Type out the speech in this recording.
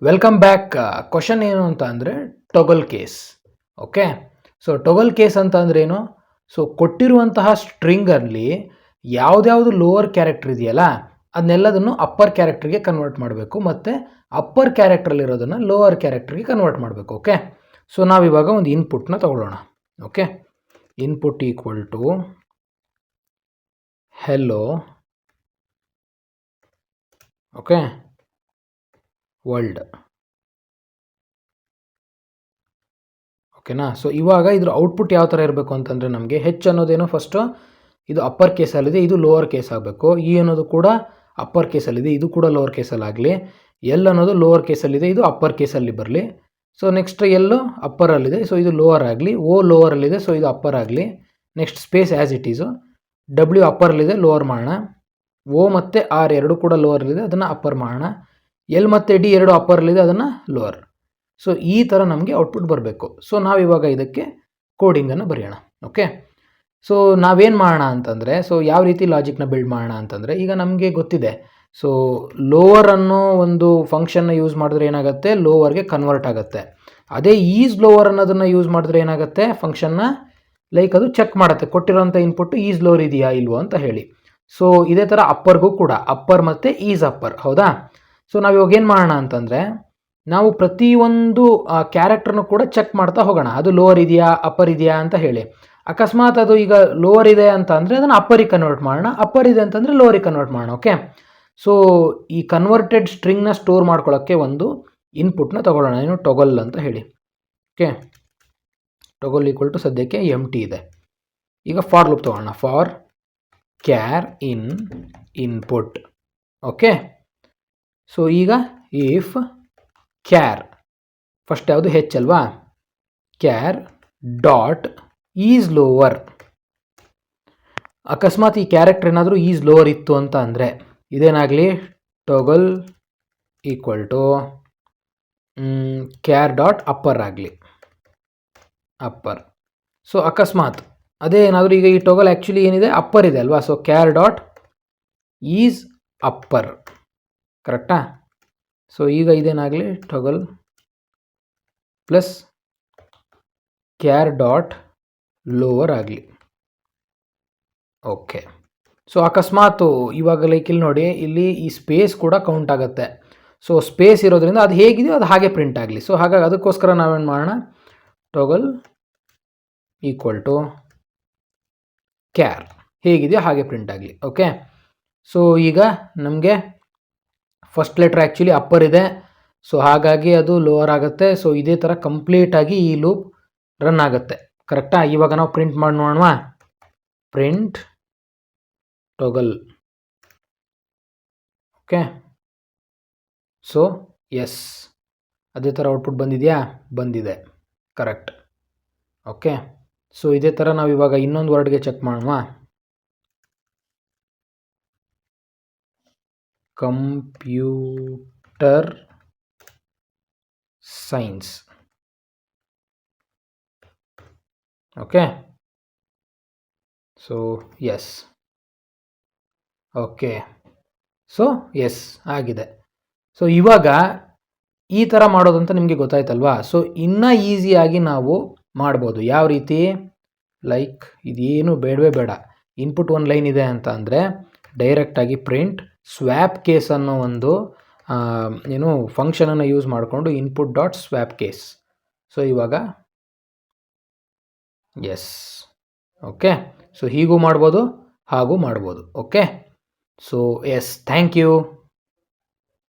Welcome back. Question ಏನು ಅಂತ ಅಂದರೆ ಟೊಗಲ್ ಕೇಸ್. ಓಕೆ, ಸೊ ಟೊಗಲ್ ಕೇಸ್ ಅಂತ ಅಂದ್ರೆ ಏನು? ಸೊ ಕೊಟ್ಟಿರುವಂತಹ ಸ್ಟ್ರಿಂಗಲ್ಲಿ ಯಾವುದ್ಯಾವುದು ಲೋವರ್ ಕ್ಯಾರೆಕ್ಟರ್ ಇದೆಯಲ್ಲ ಅದನ್ನೆಲ್ಲದನ್ನು ಅಪ್ಪರ್ ಕ್ಯಾರೆಕ್ಟರ್ಗೆ ಕನ್ವರ್ಟ್ ಮಾಡಬೇಕು, ಮತ್ತು ಅಪ್ಪರ್ ಕ್ಯಾರೆಕ್ಟ್ರಲ್ಲಿರೋದನ್ನು ಲೋವರ್ ಕ್ಯಾರೆಕ್ಟರ್ಗೆ ಕನ್ವರ್ಟ್ ಮಾಡಬೇಕು. ಓಕೆ, ಸೊ ನಾವಿವಾಗ ಒಂದು ಇನ್ಪುಟ್ನ ತಗೊಳ್ಳೋಣ. Okay, input equal to hello okay world. ಓಕೆನಾ? ಸೊ ಇವಾಗ ಇದ್ರ ಔಟ್ಪುಟ್ ಯಾವ ಥರ ಇರಬೇಕು ಅಂತಂದರೆ, ನಮಗೆ ಹೆಚ್ ಅನ್ನೋದೇನು ಫಸ್ಟು ಇದು ಅಪ್ಪರ್ ಕೇಸಲ್ಲಿದೆ, ಇದು ಲೋವರ್ ಕೇಸ್ ಆಗಬೇಕು. ಇ ಅನ್ನೋದು ಕೂಡ ಅಪ್ಪರ್ ಕೇಸಲ್ಲಿದೆ, ಇದು ಕೂಡ ಲೋವರ್ ಕೇಸಲ್ಲಾಗಲಿ. ಎಲ್ ಅನ್ನೋದು ಲೋವರ್ ಕೇಸಲ್ಲಿದೆ, ಇದು ಅಪ್ಪರ್ ಕೇಸಲ್ಲಿ ಬರಲಿ. ಸೊ ನೆಕ್ಸ್ಟ್ ಎಲ್ಲು ಅಪ್ಪರಲ್ಲಿದೆ, ಸೊ ಇದು ಲೋವರ್ ಆಗಲಿ. ಓ ಲೋವರಲ್ಲಿದೆ, ಸೊ ಇದು ಅಪ್ಪರ್ ಆಗಲಿ. Next space as it is. W ಅಪ್ಪರಲ್ಲಿದೆ, ಲೋವರ್ ಮಾಡೋಣ. ಓ ಮತ್ತು ಆರ್ ಎರಡು ಕೂಡ ಲೋವರಲ್ಲಿದೆ, ಅದನ್ನು ಅಪ್ಪರ್ ಮಾಡೋಣ. ಎಲ್ ಮತ್ತು ಡಿ ಎರಡು ಅಪ್ಪರಲ್ಲಿದೆ, ಅದನ್ನು ಲೋವರ್. ಸೊ ಈ ಥರ ನಮಗೆ ಔಟ್ಪುಟ್ ಬರಬೇಕು. ಸೊ ನಾವಿವಾಗ ಇದಕ್ಕೆ ಕೋಡಿಂಗನ್ನು ಬರೆಯೋಣ. ಓಕೆ, ಸೊ ನಾವೇನು ಮಾಡೋಣ ಅಂತಂದರೆ, ಸೊ ಯಾವ ರೀತಿ ಲಾಜಿಕ್ನ ಬಿಲ್ಡ್ ಮಾಡೋಣ ಅಂತಂದರೆ, ಈಗ ನಮಗೆ ಗೊತ್ತಿದೆ. ಸೊ ಲೋವರ್ ಅನ್ನೋ ಒಂದು ಫಂಕ್ಷನ್ನ ಯೂಸ್ ಮಾಡಿದ್ರೆ ಏನಾಗುತ್ತೆ, ಲೋವರ್ಗೆ ಕನ್ವರ್ಟ್ ಆಗುತ್ತೆ. ಅದೇ ಈಸ್ ಲೋವರ್ ಅನ್ನೋದನ್ನು ಯೂಸ್ ಮಾಡಿದ್ರೆ ಏನಾಗುತ್ತೆ, ಫಂಕ್ಷನ್ನ ಲೈಕ್ ಅದು ಚೆಕ್ ಮಾಡುತ್ತೆ ಕೊಟ್ಟಿರೋಂಥ ಇನ್ಪುಟ್ಟು ಈಸ್ ಲೋವರ್ ಇದೆಯಾ ಇಲ್ವೋ ಅಂತ ಹೇಳಿ. ಸೊ ಇದೇ ಥರ ಅಪ್ಪರ್ಗೂ ಕೂಡ ಅಪ್ಪರ್ ಮತ್ತು ಈಸ್ ಅಪ್ಪರ್, ಹೌದಾ? ಸೊ ನಾವು ಇವಾಗ ಏನು ಮಾಡೋಣ ಅಂತಂದರೆ, ನಾವು ಪ್ರತಿಯೊಂದು ಕ್ಯಾರೆಕ್ಟರ್ನು ಕೂಡ ಚೆಕ್ ಮಾಡ್ತಾ ಹೋಗೋಣ, ಅದು ಲೋವರ್ ಇದೆಯಾ ಅಪ್ಪರ್ ಇದೆಯಾ ಅಂತ ಹೇಳಿ. ಅಕಸ್ಮಾತ್ ಅದು ಈಗ ಲೋವರ್ ಇದೆ ಅಂತ ಅಂದರೆ ಅದನ್ನು ಅಪ್ಪರಿಗೆ ಕನ್ವರ್ಟ್ ಮಾಡೋಣ, ಅಪ್ಪರ್ ಇದೆ ಅಂತಂದರೆ ಲೋವರಿಗೆ ಕನ್ವರ್ಟ್ ಮಾಡೋಣ. ಓಕೆ, ಸೊ ಈ ಕನ್ವರ್ಟೆಡ್ ಸ್ಟ್ರಿಂಗ್ನ ಸ್ಟೋರ್ ಮಾಡ್ಕೊಳ್ಳೋಕ್ಕೆ ಒಂದು ಇನ್ಪುಟ್ನ ತೊಗೊಳ್ಳೋಣ, ಏನು ಟೊಗಲ್ ಅಂತ ಹೇಳಿ. ಓಕೆ, ಟೊಗಲ್ ಈಕ್ವಲ್ ಟು ಸದ್ಯಕ್ಕೆ ಎಂಟಿ ಇದೆ. ಈಗ ಫಾರ್ ಲೂಪ್ ತೊಗೊಳ್ಳೋಣ, for char in input. Okay, so ಈಗ ಇಫ್ ಕ್ಯಾರ್ ಫಸ್ಟ್ ಯಾವುದು ಹೆಚ್ ಅಲ್ವಾ, ಕ್ಯಾರ್ ಡಾಟ್ ಈಸ್ ಲೋವರ್. ಅಕಸ್ಮಾತ್ ಈ ಕ್ಯಾರೆಕ್ಟರ್ ಏನಾದರೂ ಈಸ್ ಲೋವರ್ ಇತ್ತು ಅಂತ ಅಂದರೆ ಇದೇನಾಗಲಿ, toggle equal to char dot upper ಆಗಲಿ, ಅಪ್ಪರ್. ಸೊ ಅಕಸ್ಮಾತ್ ಅದೇ ಏನಾದರೂ, ಈಗ ಈ ಟೊಗಲ್ ಆ್ಯಕ್ಚುಲಿ ಏನಿದೆ ಅಪ್ಪರ್ ಇದೆ ಅಲ್ವಾ, so char dot is upper, ಕರೆಕ್ಟಾ? ಸೊ ಈಗ ಇದೇನಾಗಲಿ, toggle plus char dot lower ಆಗಲಿ. ಓಕೆ, ಸೊ ಅಕಸ್ಮಾತ್ ಇವಾಗ ಲೈಕ್ ಇಲ್ಲಿ ನೋಡಿ, ಇಲ್ಲಿ ಈ ಸ್ಪೇಸ್ ಕೂಡ ಕೌಂಟ್ ಆಗುತ್ತೆ. ಸೊ ಸ್ಪೇಸ್ ಇರೋದ್ರಿಂದ ಅದು ಹೇಗಿದೆಯೋ ಅದು ಹಾಗೆ ಪ್ರಿಂಟ್ ಆಗಲಿ. ಸೊ ಹಾಗಾಗಿ ಅದಕ್ಕೋಸ್ಕರ ನಾವೇನು ಮಾಡೋಣ, ಟೊಗಲ್ ಈಕ್ವಲ್ ಟು ಕ್ಯಾರ್ ಹೇಗಿದೆಯೋ ಹಾಗೆ ಪ್ರಿಂಟ್ ಆಗಲಿ. ಓಕೆ, ಸೊ ಈಗ ನಮಗೆ ಫಸ್ಟ್ ಲೆಟ್ರ್ ಆ್ಯಕ್ಚುಲಿ ಅಪ್ಪರ್ ಇದೆ, ಸೊ ಹಾಗಾಗಿ ಅದು ಲೋವರ್ ಆಗುತ್ತೆ. ಸೊ ಇದೇ ಥರ ಕಂಪ್ಲೀಟಾಗಿ ಈ ಲೂಪ್ ರನ್ ಆಗುತ್ತೆ, ಕರೆಕ್ಟಾ? ಇವಾಗ ನಾವು ಪ್ರಿಂಟ್ ಮಾಡಿ ನೋಡೋಣ, ಪ್ರಿಂಟ್ ಟೊಗಲ್. ಓಕೆ, ಸೊ ಎಸ್, ಅದೇ ಥರ ಔಟ್ಪುಟ್ ಬಂದಿದೆಯಾ? ಬಂದಿದೆ, ಕರೆಕ್ಟ್. ಓಕೆ, ಸೊ ಇದೇ ಥರ ನಾವು ಇವಾಗ ಇನ್ನೊಂದು ವರ್ಡ್ಗೆ ಚೆಕ್ ಮಾಡೋಣ, computer science. Okay, so S. Okay, so S ಆಗಿದೆ. ಸೊ ಇವಾಗ ಈ ಥರ ಮಾಡೋದಂತ ನಿಮಗೆ ಗೊತ್ತಾಯ್ತಲ್ವಾ? ಸೊ ಇನ್ನೂ ಈಸಿಯಾಗಿ ನಾವು ಮಾಡ್ಬೋದು. ಯಾವ ರೀತಿ, ಲೈಕ್ ಇದೇನು ಬೇಡವೇ ಬೇಡ, ಇನ್ಪುಟ್ ಒಂದು ಲೈನ್ ಇದೆ ಅಂತ ಅಂದರೆ ಡೈರೆಕ್ಟಾಗಿ ಪ್ರಿಂಟ್ ಸ್ವ್ಯಾಪ್ ಕೇಸ್ ಅನ್ನೋ ಒಂದು ಏನು ಫಂಕ್ಷನನ್ನು ಯೂಸ್ ಮಾಡಿಕೊಂಡು input dot swap case. So ಇವಾಗ ಎಸ್. ಓಕೆ, ಸೊ ಹೀಗೂ ಮಾಡ್ಬೋದು, ಹಾಗೂ ಮಾಡ್ಬೋದು. Okay, so yes, thank you.